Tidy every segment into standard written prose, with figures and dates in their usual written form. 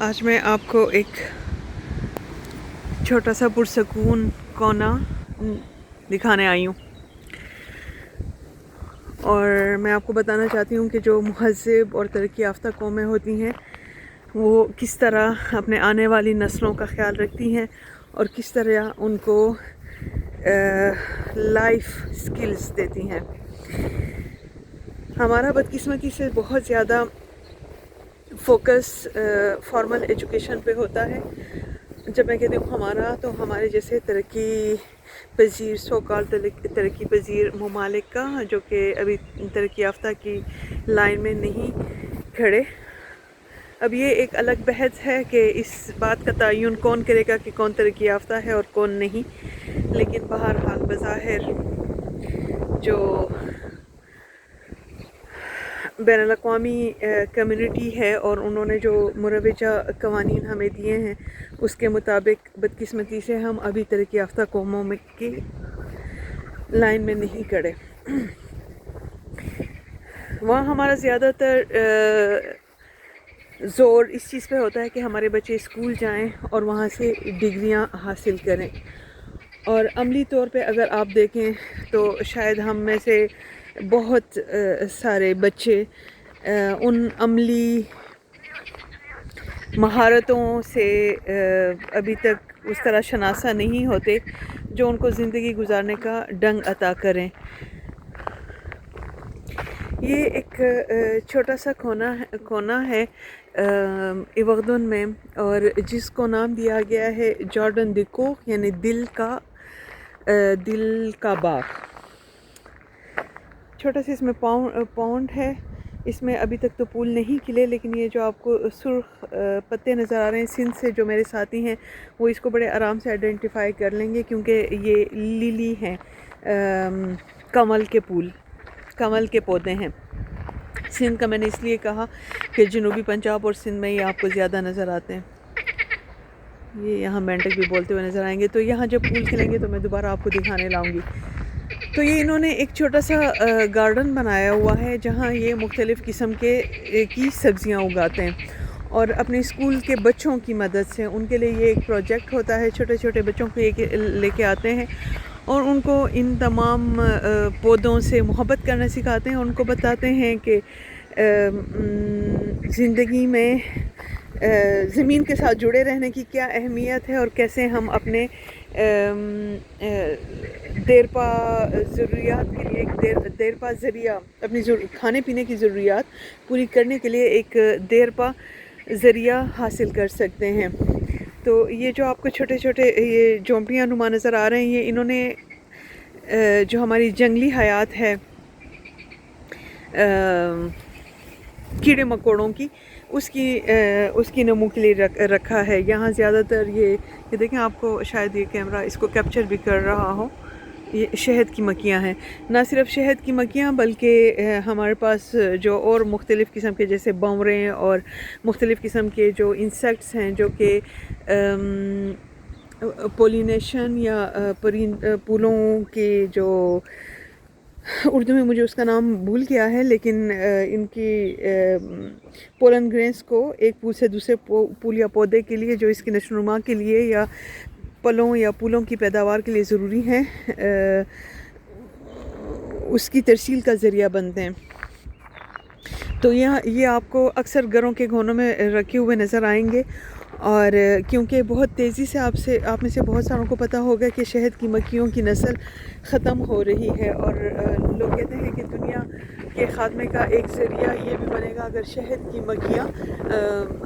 آج میں آپ کو ایک چھوٹا سا پرسکون کونا دکھانے آئی ہوں، اور میں آپ کو بتانا چاہتی ہوں کہ جو مہذب اور ترقی یافتہ قومیں ہوتی ہیں وہ کس طرح اپنے آنے والی نسلوں کا خیال رکھتی ہیں اور کس طرح ان کو لائف سکلز دیتی ہیں۔ ہمارا بدقسمتی سے بہت زیادہ فوکس فارمل ایجوکیشن پہ ہوتا ہے۔ جب میں کہتی ہوں ہمارا، تو ہمارے جیسے ترقی پذیر ترقی پذیر ممالک کا، جو کہ ابھی ترقی یافتہ کی لائن میں نہیں کھڑے۔ اب یہ ایک الگ بحث ہے کہ اس بات کا تعین کون کرے گا کہ کون ترقی یافتہ ہے اور کون نہیں، لیکن بہرحال بظاہر جو بین الاقوامی کمیونٹی ہے اور انہوں نے جو مروجہ قوانین ہمیں دیے ہیں، اس کے مطابق بدقسمتی سے ہم ابھی ترقی یافتہ قوموں میں کی لائن میں نہیں کھڑے۔ وہاں ہمارا زیادہ تر زور اس چیز پہ ہوتا ہے کہ ہمارے بچے اسکول جائیں اور وہاں سے ڈگریاں حاصل کریں، اور عملی طور پہ اگر آپ دیکھیں تو شاید ہم میں سے بہت سارے بچے ان عملی مہارتوں سے ابھی تک اس طرح شناسا نہیں ہوتے جو ان کو زندگی گزارنے کا ڈنگ عطا کریں۔ یہ ایک چھوٹا سا کونا ہے ایوغدن میں، اور جس کو نام دیا گیا ہے جارڈن دی کوخ، یعنی دل کا باغ۔ چھوٹا سا اس میں پاؤنڈ ہے۔ اس میں ابھی تک تو پھول نہیں کھلے، لیکن یہ جو آپ کو سرخ پتے نظر آ رہے ہیں، سندھ سے جو میرے ساتھی ہیں وہ اس کو بڑے آرام سے آئیڈینٹیفائی کر لیں گے، کیونکہ یہ لیلی ہیں، کمل کے پودے ہیں۔ سندھ کا میں نے اس لیے کہا کہ جنوبی پنجاب اور سندھ میں یہ آپ کو زیادہ نظر آتے ہیں۔ یہ یہاں مینڈک بھی بولتے ہوئے نظر آئیں گے، تو یہاں جب پھول کھلیں گے تو میں دوبارہ آپ کو دکھانے لاؤں گی۔ تو یہ انہوں نے ایک چھوٹا سا گارڈن بنایا ہوا ہے جہاں یہ مختلف قسم کی سبزیاں اگاتے ہیں، اور اپنے اسکول کے بچوں کی مدد سے ان کے لیے یہ ایک پروجیکٹ ہوتا ہے۔ چھوٹے چھوٹے بچوں کو لے کے آتے ہیں اور ان کو ان تمام پودوں سے محبت کرنا سکھاتے ہیں، ان کو بتاتے ہیں کہ زندگی میں زمین کے ساتھ جڑے رہنے کی کیا اہمیت ہے، اور کیسے ہم اپنے دیرپا ضروریات کے لیے دیرپا ذریعہ، اپنی کھانے پینے کی ضروریات پوری کرنے کے لیے ایک دیرپا ذریعہ حاصل کر سکتے ہیں۔ تو یہ جو آپ کو چھوٹے چھوٹے یہ جھونپڑیاں نما نظر آ رہے ہیں، یہ انہوں نے جو ہماری جنگلی حیات ہے کیڑے مکوڑوں کی، اس کی نمو کے لیے رکھا ہے۔ یہاں زیادہ تر یہ دیکھیں، آپ کو شاید یہ کیمرہ اس کو کیپچر بھی کر رہا ہو، یہ شہد کی مکھیاں ہیں۔ نہ صرف شہد کی مکھیاں، بلکہ ہمارے پاس جو اور مختلف قسم کے جیسے بھنورے اور مختلف قسم کے جو انسیکٹس ہیں جو کہ پولینیشن یا پھولوں کے جو اردو میں مجھے اس کا نام بھول گیا ہے، لیکن ان کی پولن گرینس کو ایک پھول سے دوسرے پھول یا پودے کے لیے، جو اس کی نشو و نما کے لیے یا پھلوں یا پھولوں کی پیداوار کے لیے ضروری ہے، اس کی ترسیل کا ذریعہ بنتے ہیں۔ تو یہ آپ کو اکثر گھروں کے گھونوں میں رکھے ہوئے نظر آئیں گے، اور کیونکہ بہت تیزی سے آپ میں سے بہت ساروں کو پتہ ہوگا کہ شہد کی مکھیوں کی نسل ختم ہو رہی ہے، اور لوگ کہتے ہیں کہ دنیا کے خاتمے کا ایک ذریعہ یہ بھی بنے گا اگر شہد کی مکھیاں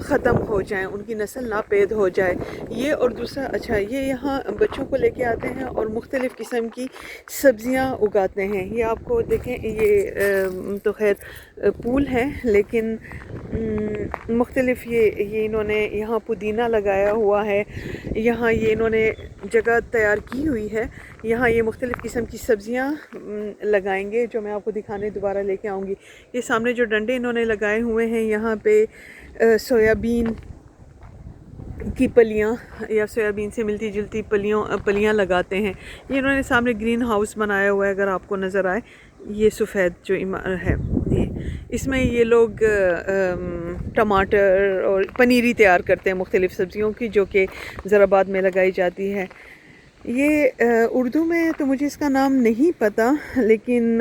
ختم ہو جائیں، ان کی نسل ناپید ہو جائے۔ یہ اور دوسرا، اچھا، یہ یہاں بچوں کو لے کے آتے ہیں اور مختلف قسم کی سبزیاں اگاتے ہیں۔ یہ آپ کو دیکھیں، یہ تو خیر پھول ہے، لیکن مختلف یہ انہوں نے یہاں پودینہ لگایا ہوا ہے، یہاں یہ انہوں نے جگہ تیار کی ہوئی ہے، یہاں یہ مختلف قسم کی سبزیاں لگائیں گے جو میں آپ کو دکھانے دوبارہ لے کے آؤں گی۔ یہ سامنے جو ڈنڈے انہوں نے لگائے ہوئے ہیں، یہاں پہ سویابین کی پلیاں یا سویابین سے ملتی جلتی پلیاں لگاتے ہیں۔ یہ انہوں نے سامنے گرین ہاؤس بنایا ہوا ہے، اگر آپ کو نظر آئے، یہ سفید جو ہے، اس میں یہ لوگ ٹماٹر اور پنیری تیار کرتے ہیں مختلف سبزیوں کی، جو کہ ضربات میں لگائی جاتی ہے. یہ اردو میں تو مجھے اس کا نام نہیں پتہ، لیکن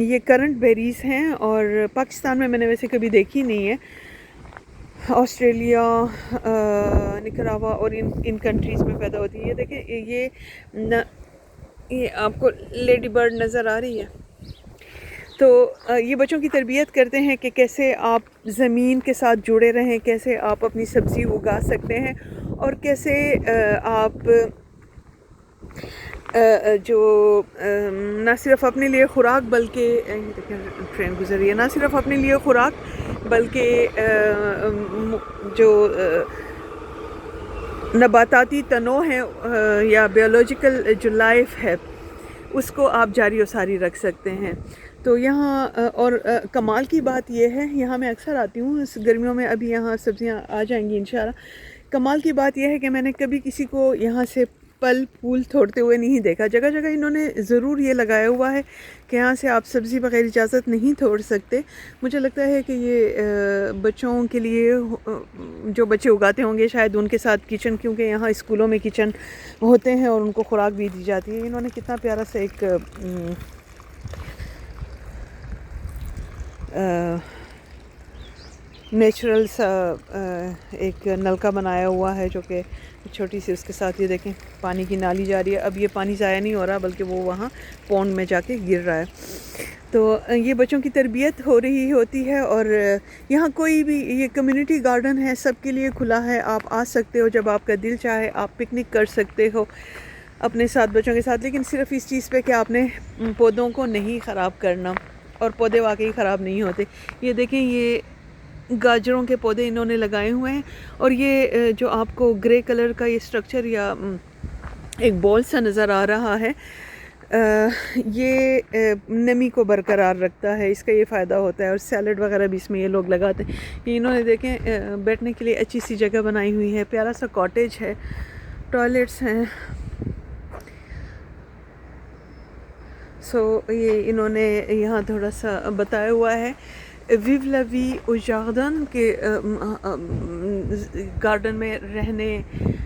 یہ کرنٹ بیریز ہیں، اور پاکستان میں نے ویسے کبھی دیکھی نہیں ہے. آسٹریلیا، نکراوا اور ان کنٹریز میں پیدا ہوتی ہے. یہ دیکھیں، یہ آپ کو لیڈی برڈ نظر آ رہی ہے. تو یہ بچوں کی تربیت کرتے ہیں کہ کیسے آپ زمین کے ساتھ جڑے رہیں، کیسے آپ اپنی سبزی اگا سکتے ہیں، اور کیسے آپ جو نہ صرف اپنے لیے خوراک بلکہ ٹرین گزری ہے، نہ صرف اپنے لیے خوراک بلکہ جو نباتاتی تنوع ہے یا بیولوجیکل جو لائف ہے اس کو آپ جاری و ساری رکھ سکتے ہیں. تو یہاں اور کمال کی بات یہ ہے، یہاں میں اکثر آتی ہوں اس گرمیوں میں، ابھی یہاں سبزیاں آ جائیں گی انشاءاللہ. کمال کی بات یہ ہے کہ میں نے کبھی کسی کو یہاں سے پھل پھول توڑتے ہوئے نہیں دیکھا. جگہ جگہ انہوں نے ضرور یہ لگایا ہوا ہے کہ یہاں سے آپ سبزی بغیر اجازت نہیں توڑ سکتے. مجھے لگتا ہے کہ یہ بچوں کے لیے، جو بچے اگاتے ہوں گے شاید ان کے ساتھ کچن، کیونکہ یہاں اسکولوں میں کچن ہوتے ہیں اور ان کو خوراک بھی دی جاتی ہے. انہوں نے کتنا پیارا سا ایک نیچرل سا ایک نلکا بنایا ہوا ہے، جو کہ چھوٹی سی، اس کے ساتھ یہ دیکھیں پانی کی نالی جا رہی ہے. اب یہ پانی ضائع نہیں ہو رہا بلکہ وہ وہاں پونڈ میں جا کے گر رہا ہے. تو یہ بچوں کی تربیت ہو رہی ہوتی ہے. اور یہاں کوئی بھی، یہ کمیونٹی گارڈن ہے، سب کے لیے کھلا ہے. آپ آ سکتے ہو جب آپ کا دل چاہے، آپ پکنک کر سکتے ہو اپنے ساتھ، بچوں کے ساتھ، لیکن صرف اس چیز پہ کہ آپ نے پودوں کو نہیں خراب کرنا. اور پودے واقعی خراب نہیں ہوتے. یہ دیکھیں، یہ گاجروں کے پودے انہوں نے لگائے ہوئے ہیں، اور یہ جو آپ کو گرے کلر کا یہ سٹرکچر یا ایک بال سا نظر آ رہا ہے، یہ نمی کو برقرار رکھتا ہے. اس کا یہ فائدہ ہوتا ہے. اور سیلڈ وغیرہ بھی اس میں یہ لوگ لگاتے ہیں. یہ انہوں نے دیکھیں بیٹھنے کے لیے اچھی سی جگہ بنائی ہوئی ہے، پیارا سا کاٹیج ہے، ٹوائلٹس ہیں. یہ انہوں نے یہاں تھوڑا سا بتایا ہوا ہے، ویو لا وی او جاردن، کے گارڈن میں رہنے،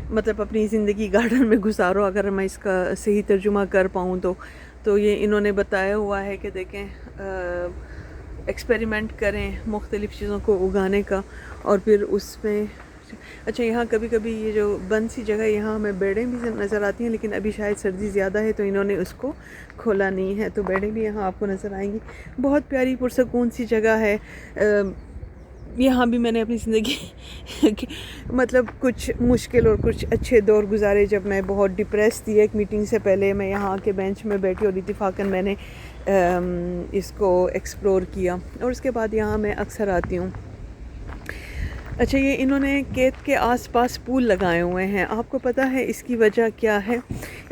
مطلب اپنی زندگی گارڈن میں گزارو، اگر میں اس کا صحیح ترجمہ کر پاؤں تو یہ انہوں نے بتایا ہوا ہے کہ دیکھیں ایکسپیریمنٹ کریں مختلف چیزوں کو اگانے کا، اور پھر اس میں اچھا یہاں کبھی کبھی یہ جو بند سی جگہ، یہاں ہمیں بیڑیں بھی نظر آتی ہیں، لیکن ابھی شاید سردی زیادہ ہے تو انہوں نے اس کو کھولا نہیں ہے، تو بیڑیں بھی یہاں آپ کو نظر آئیں گی. بہت پیاری پرسکون سی جگہ ہے. یہاں بھی میں نے اپنی زندگی مطلب کچھ مشکل اور کچھ اچھے دور گزارے. جب میں بہت ڈپریس تھی، ایک میٹنگ سے پہلے میں یہاں کے بینچ میں بیٹھی اور اتفاقاً میں نے اس کو ایکسپلور کیا، اور اس کے بعد یہاں میں اکثر آتی ہوں. اچھا، یہ انہوں نے کھیت کے آس پاس پول لگائے ہوئے ہیں. آپ کو پتہ ہے اس کی وجہ کیا ہے؟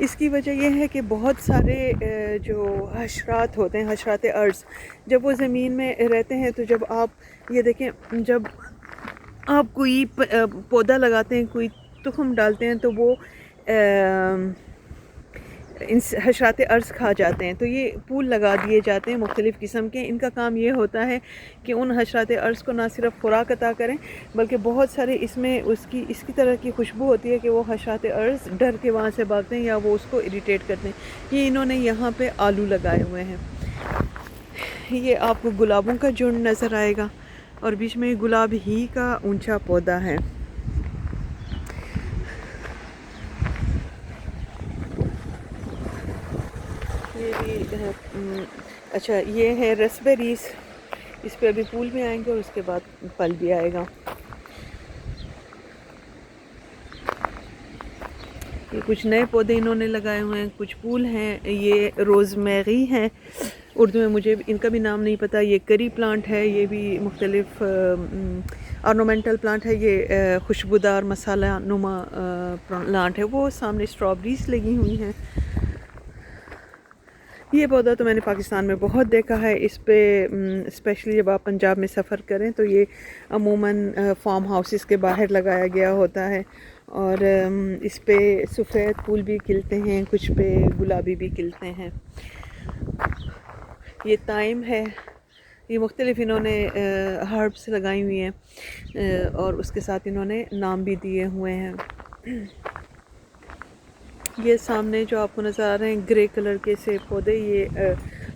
اس کی وجہ یہ ہے کہ بہت سارے جو حشرات ہوتے ہیں، حشرات ارض، جب وہ زمین میں رہتے ہیں، تو جب آپ یہ دیکھیں، جب آپ کوئی پودا لگاتے ہیں، کوئی تخم ڈالتے ہیں، تو وہ ان حشرات ارض کھا جاتے ہیں. تو یہ پول لگا دیے جاتے ہیں مختلف قسم کے. ان کا کام یہ ہوتا ہے کہ ان حشرات ارض کو نہ صرف خوراک عطا کریں، بلکہ بہت سارے اس میں اس کی طرح کی خوشبو ہوتی ہے کہ وہ حشرات ارض ڈر کے وہاں سے بھاگتے ہیں یا وہ اس کو اریٹیٹ کرتے ہیں. یہ انہوں نے یہاں پہ آلو لگائے ہوئے ہیں. یہ آپ کو گلابوں کا جھنڈ نظر آئے گا، اور بیچ میں گلاب ہی کا اونچا پودا ہے. یہ بھی اچھا، یہ ہے رسبیریز. اس پہ ابھی پھول بھی آئیں گے اور اس کے بعد پھل بھی آئے گا. یہ کچھ نئے پودے انہوں نے لگائے ہوئے ہیں، کچھ پھول ہیں. یہ روز میری ہیں، اردو میں مجھے ان کا بھی نام نہیں پتہ. یہ کری پلانٹ ہے، یہ بھی مختلف آرنومنٹل پلانٹ ہے. یہ خوشبودار مسالہ نما پلانٹ ہے. وہ سامنے اسٹرابریز لگی ہوئی ہیں. یہ پودا تو میں نے پاکستان میں بہت دیکھا ہے. اس پہ اسپیشلی جب آپ پنجاب میں سفر کریں تو یہ عموماً فارم ہاؤسز کے باہر لگایا گیا ہوتا ہے، اور اس پہ سفید پھول بھی کھلتے ہیں، کچھ پہ گلابی بھی کھلتے ہیں. یہ تائم ہے، یہ مختلف انہوں نے ہربس لگائی ہوئی ہیں اور اس کے ساتھ انہوں نے نام بھی دیے ہوئے ہیں. یہ سامنے جو آپ کو نظر آ رہے ہیں گرے کلر کے سے پودے، یہ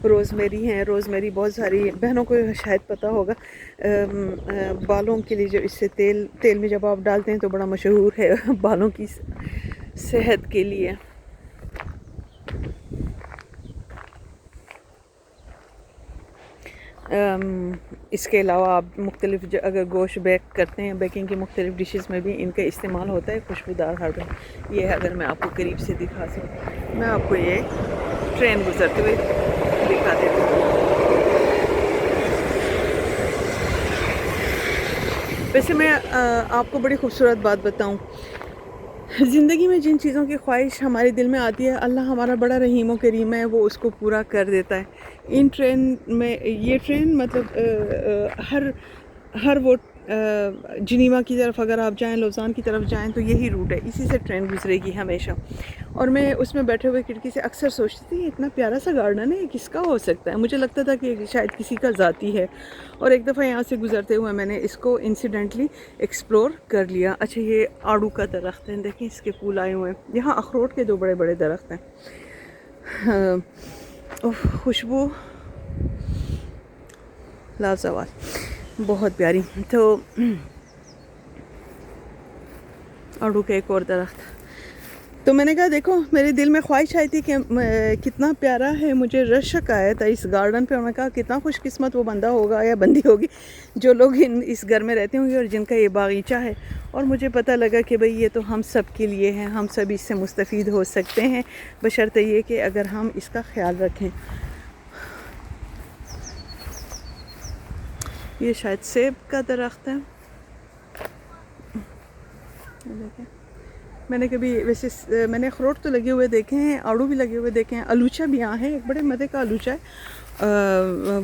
روز میری ہیں. روز میری بہت ساری بہنوں کو شاید پتہ ہوگا، بالوں کے لیے جو اس سے تیل میں جب آپ ڈالتے ہیں تو بڑا مشہور ہے بالوں کی صحت کے لیے. اس کے علاوہ آپ مختلف اگر گوشت بیک کرتے ہیں، بیکنگ کی مختلف ڈشز میں بھی ان کا استعمال ہوتا ہے. خوشبودار ہرب ہے یہ. اگر میں آپ کو قریب سے دکھا سکوں، میں آپ کو یہ ٹرین گزرتے ہوئے دکھا دیتی ہوں. ویسے میں آپ کو بڑی خوبصورت بات بتاؤں، زندگی میں جن چیزوں کی خواہش ہمارے دل میں آتی ہے، اللہ ہمارا بڑا رحیم و کریم ہے، وہ اس کو پورا کر دیتا ہے. ان ٹرین میں یہ ٹرین مطلب ہر وہ جنیوا کی طرف اگر آپ جائیں، لوزان کی طرف جائیں تو یہی روٹ ہے، اسی سے ٹرین گزرے گی ہمیشہ. اور میں اس میں بیٹھے ہوئے کھڑکی سے اکثر سوچتی تھی یہ اتنا پیارا سا گارڈن ہے، یہ کس کا ہو سکتا ہے. مجھے لگتا تھا کہ شاید کسی کا ذاتی ہے. اور ایک دفعہ یہاں سے گزرتے ہوئے میں نے اس کو انسیڈنٹلی ایکسپلور کر لیا. اچھا یہ آڑو کا درخت ہے، دیکھیں اس کے پھول آئے ہوئے ہیں. یہاں اخروٹ کے 2 بڑے بڑے درخت ہیں. خوشبو لازوال، بہت پیاری. تو آڑو کا ایک اور درخت. تو میں نے کہا دیکھو میرے دل میں خواہش آئی تھی کہ کتنا پیارا ہے، مجھے رشک آیا تھا اس گارڈن پہ. اور میں کہا کتنا خوش قسمت وہ بندہ ہوگا یا بندی ہوگی جو لوگ اس گھر میں رہتے ہوں گے اور جن کا یہ باغیچہ ہے. اور مجھے پتہ لگا کہ بھئی یہ تو ہم سب کے لیے ہیں، ہم سب اس سے مستفید ہو سکتے ہیں، بشرطے یہ کہ اگر ہم اس کا خیال رکھیں. یہ شاید سیب کا درخت ہے. میں نے کبھی ویسے میں نے اخروٹ تو لگے ہوئے دیکھے ہیں، آڑو بھی لگے ہوئے دیکھے ہیں. الوچا بھی یہاں ہے، ایک بڑے مزے کا الوچا ہے،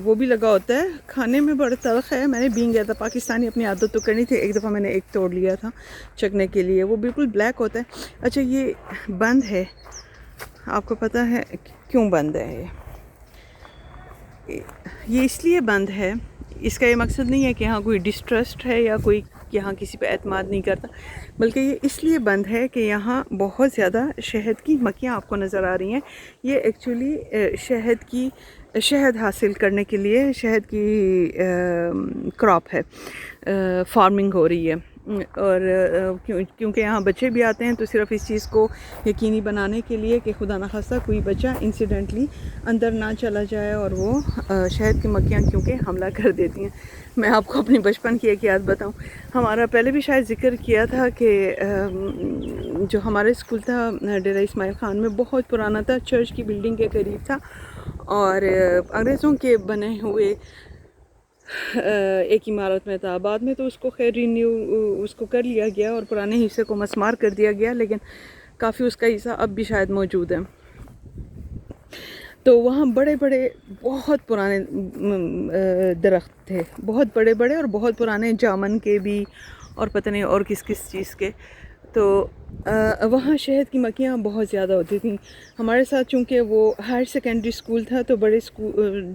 وہ بھی لگا ہوتا ہے، کھانے میں بڑا تلخ ہے. میں نے بین گیا تھا، پاکستانی اپنی عادت تو کرنی تھی. ایک دفعہ میں نے ایک توڑ لیا تھا چکنے کے لیے، وہ بالکل بلیک ہوتا ہے. اچھا یہ بند ہے، آپ کو پتہ ہے کیوں بند ہے؟ یہ اس لیے بند ہے، اس کا یہ مقصد نہیں ہے کہ یہاں کوئی ڈسٹرسٹ ہے یا کوئی یہاں کسی پہ اعتماد نہیں کرتا، بلکہ یہ اس لیے بند ہے کہ یہاں بہت زیادہ شہد کی مکھیاں آپ کو نظر آ رہی ہیں. یہ ایکچولی شہد حاصل کرنے کے لیے شہد کی کراپ ہے، فارمنگ ہو رہی ہے. اور کیونکہ یہاں بچے بھی آتے ہیں تو صرف اس چیز کو یقینی بنانے کے لیے کہ خدا نخواستہ کوئی بچہ انسیڈنٹلی اندر نہ چلا جائے اور وہ شہد کی مکھیاں کیونکہ حملہ کر دیتی ہیں. میں آپ کو اپنی بچپن کی ایک یاد بتاؤں. ہمارا پہلے بھی شاید ذکر کیا تھا کہ جو ہمارا اسکول تھا ڈیرہ اسماعیل خان میں، بہت پرانا تھا، چرچ کی بلڈنگ کے قریب تھا، اور انگریزوں کے بنے ہوئے ایک عمارت میں تھا. بعد میں تو اس کو خیر رینیو اس کو کر لیا گیا اور پرانے حصے کو مسمار کر دیا گیا، لیکن کافی اس کا حصہ اب بھی شاید موجود ہے. تو وہاں بڑے بڑے بہت پرانے درخت تھے، بہت بڑے بڑے اور بہت پرانے، جامن کے بھی اور پتہ نہیں اور کس کس چیز کے. تو وہاں شہد کی مکھیاں بہت زیادہ ہوتی تھیں. ہمارے ساتھ چونکہ وہ ہائر سیکنڈری اسکول تھا تو بڑے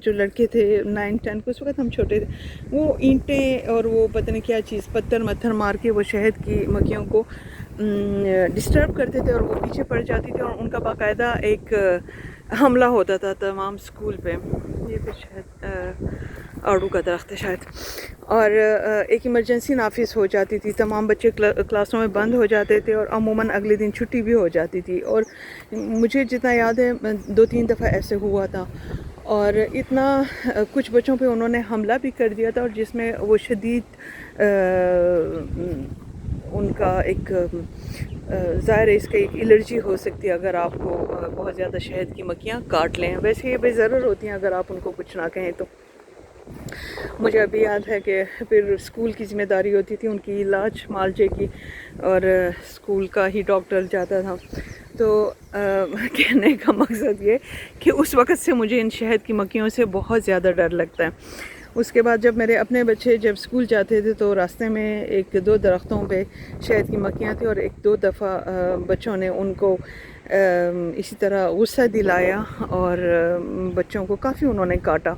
جو لڑکے تھے 9-10 کو، اس وقت ہم چھوٹے تھے، وہ اینٹیں اور وہ پتہ نہیں کیا چیز پتھر مار کے وہ شہد کی مکھیوں کو ڈسٹرب کرتے تھے اور وہ پیچھے پڑ جاتی تھی، اور ان کا باقاعدہ ایک حملہ ہوتا تھا تمام اسکول پہ. یہ پھر شاید آڑو کا درخت ہے شاید. اور ایک ایمرجنسی نافذ ہو جاتی تھی، تمام بچے کلاسوں میں بند ہو جاتے تھے اور عموماً اگلے دن چھٹی بھی ہو جاتی تھی. اور مجھے جتنا یاد ہے 2-3 دفعہ ایسے ہوا تھا، اور اتنا کچھ بچوں پہ انہوں نے حملہ بھی کر دیا تھا، اور جس میں وہ شدید ان کا ایک ظاہر ہے اس کا ایک الرجی ہو سکتی ہے اگر آپ کو بہت زیادہ شہد کی مکھیاں کاٹ لیں. ویسے یہ بے ضرر ہوتی ہیں اگر آپ ان کو کچھ نہ کہیں تو. مجھے ابھی یاد ہے کہ پھر اسکول کی ذمہ داری ہوتی تھی ان کی علاج معالجے کی، اور اسکول کا ہی ڈاکٹر جاتا تھا. تو کہنے کا مقصد یہ کہ اس وقت سے مجھے ان شہد کی مکھیوں سے بہت زیادہ ڈر لگتا ہے. اس کے بعد جب میرے اپنے بچے جب اسکول جاتے تھے تو راستے میں 1-2 درختوں پہ شہد کی مکھیاں تھیں، اور 1-2 دفعہ بچوں نے ان کو اسی طرح غصہ دلایا اور بچوں کو کافی انہوں نے کاٹا.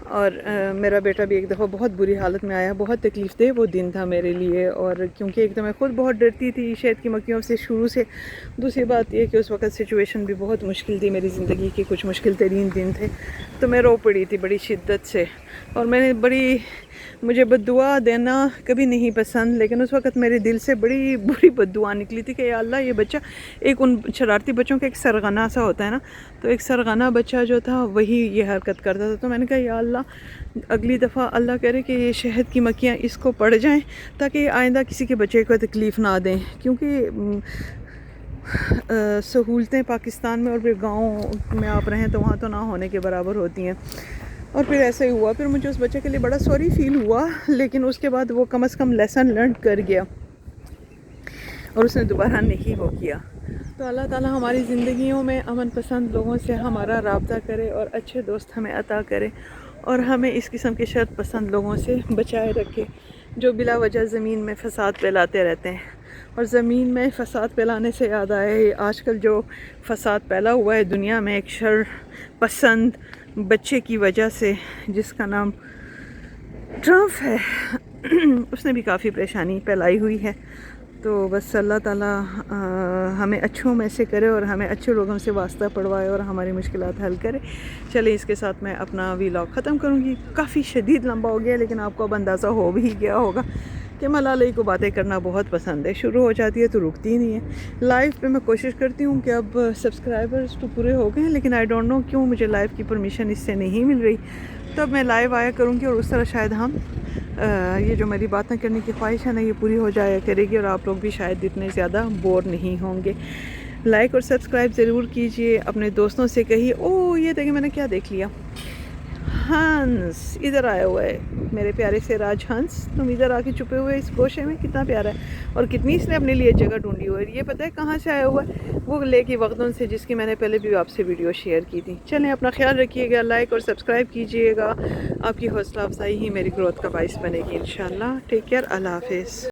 اور میرا بیٹا بھی ایک دفعہ بہت بری حالت میں آیا. بہت تکلیف دہ وہ دن تھا میرے لیے، اور کیونکہ ایک تو میں خود بہت ڈرتی تھی شہد کی مکھیوں سے شروع سے. دوسری بات یہ کہ اس وقت سچویشن بھی بہت مشکل تھی، میری زندگی کے کچھ مشکل ترین دن تھے. تو میں رو پڑی تھی بڑی شدت سے، اور میں نے مجھے بد دعا دینا کبھی نہیں پسند، لیکن اس وقت میرے دل سے بڑی بری بد دعا نکلی تھی کہ یا اللہ یہ بچہ، ایک ان شرارتی بچوں کا ایک سرغنہ سا ہوتا ہے نا، تو ایک سرغنہ بچہ جو تھا وہی یہ حرکت کرتا تھا. تو میں نے کہا یا اللہ اگلی دفعہ اللہ کرے کہ یہ شہد کی مکھیاں اس کو پڑ جائیں تاکہ یہ آئندہ کسی کے بچے کو تکلیف نہ دیں، کیونکہ سہولتیں پاکستان میں اور پھر گاؤں میں آپ رہیں تو وہاں تو نہ ہونے کے برابر ہوتی ہیں. اور پھر ایسا ہی ہوا. پھر مجھے اس بچے کے لیے بڑا سوری فیل ہوا، لیکن اس کے بعد وہ کم از کم لیسن لرن کر گیا اور اس نے دوبارہ نہیں وہ کیا. تو اللہ تعالیٰ ہماری زندگیوں میں امن پسند لوگوں سے ہمارا رابطہ کرے اور اچھے دوست ہمیں عطا کرے، اور ہمیں اس قسم کے شر پسند لوگوں سے بچائے رکھے جو بلا وجہ زمین میں فساد پھیلاتے رہتے ہیں. اور زمین میں فساد پھیلانے سے یاد آئے، آج کل جو فساد پھیلا ہوا ہے دنیا میں ایک شر پسند بچے کی وجہ سے جس کا نام ٹرمپ ہے، اس نے بھی کافی پریشانی پھیلائی ہوئی ہے. تو بس اللہ تعالیٰ ہمیں اچھوں میں سے کرے اور ہمیں اچھے لوگوں سے واسطہ پڑوائے اور ہماری مشکلات حل کرے. چلیں اس کے ساتھ میں اپنا ویلاگ ختم کروں گی. کافی شدید لمبا ہو گیا، لیکن آپ کو اب اندازہ ہو بھی گیا ہوگا کہ ملالہ کو باتیں کرنا بہت پسند ہے. شروع ہو جاتی ہے تو رکتی ہی نہیں ہے. لائیو پہ میں کوشش کرتی ہوں کہ اب سبسکرائبرز تو پورے ہو گئے ہیں، لیکن آئی ڈونٹ نو کیوں مجھے لائیو کی پرمیشن اس سے نہیں مل رہی. تو اب میں لائیو آیا کروں گی، اور اس طرح شاید ہم یہ جو میری باتیں کرنے کی خواہش ہے نا یہ پوری ہو جایا کرے گی، اور آپ لوگ بھی شاید اتنے زیادہ بور نہیں ہوں گے. لائک اور سبسکرائب ضرور کیجئے، اپنے دوستوں سے کہیے. او یہ دیکھیں میں نے کیا دیکھ لیا، ہنس ادھر آیا ہوا ہے، میرے پیارے سے راج ہنس. تم ادھر آ کے چھپے ہوئے اس گوشے میں، کتنا پیارا ہے، اور کتنی اس نے اپنے لیے جگہ ڈھونڈی ہوئی ہے. یہ پتہ ہے کہاں سے آیا ہوا ہے؟ وہ لے کے وقتوں سے، جس کی میں نے پہلے بھی آپ سے ویڈیو شیئر کی تھی. چلیں اپنا خیال رکھیے گا، لائک اور سبسکرائب کیجئے گا. آپ کی حوصلہ افزائی ہی میری گروتھ کا باعث بنے گی انشاءاللہ. ٹیک کیئر، اللہ حافظ.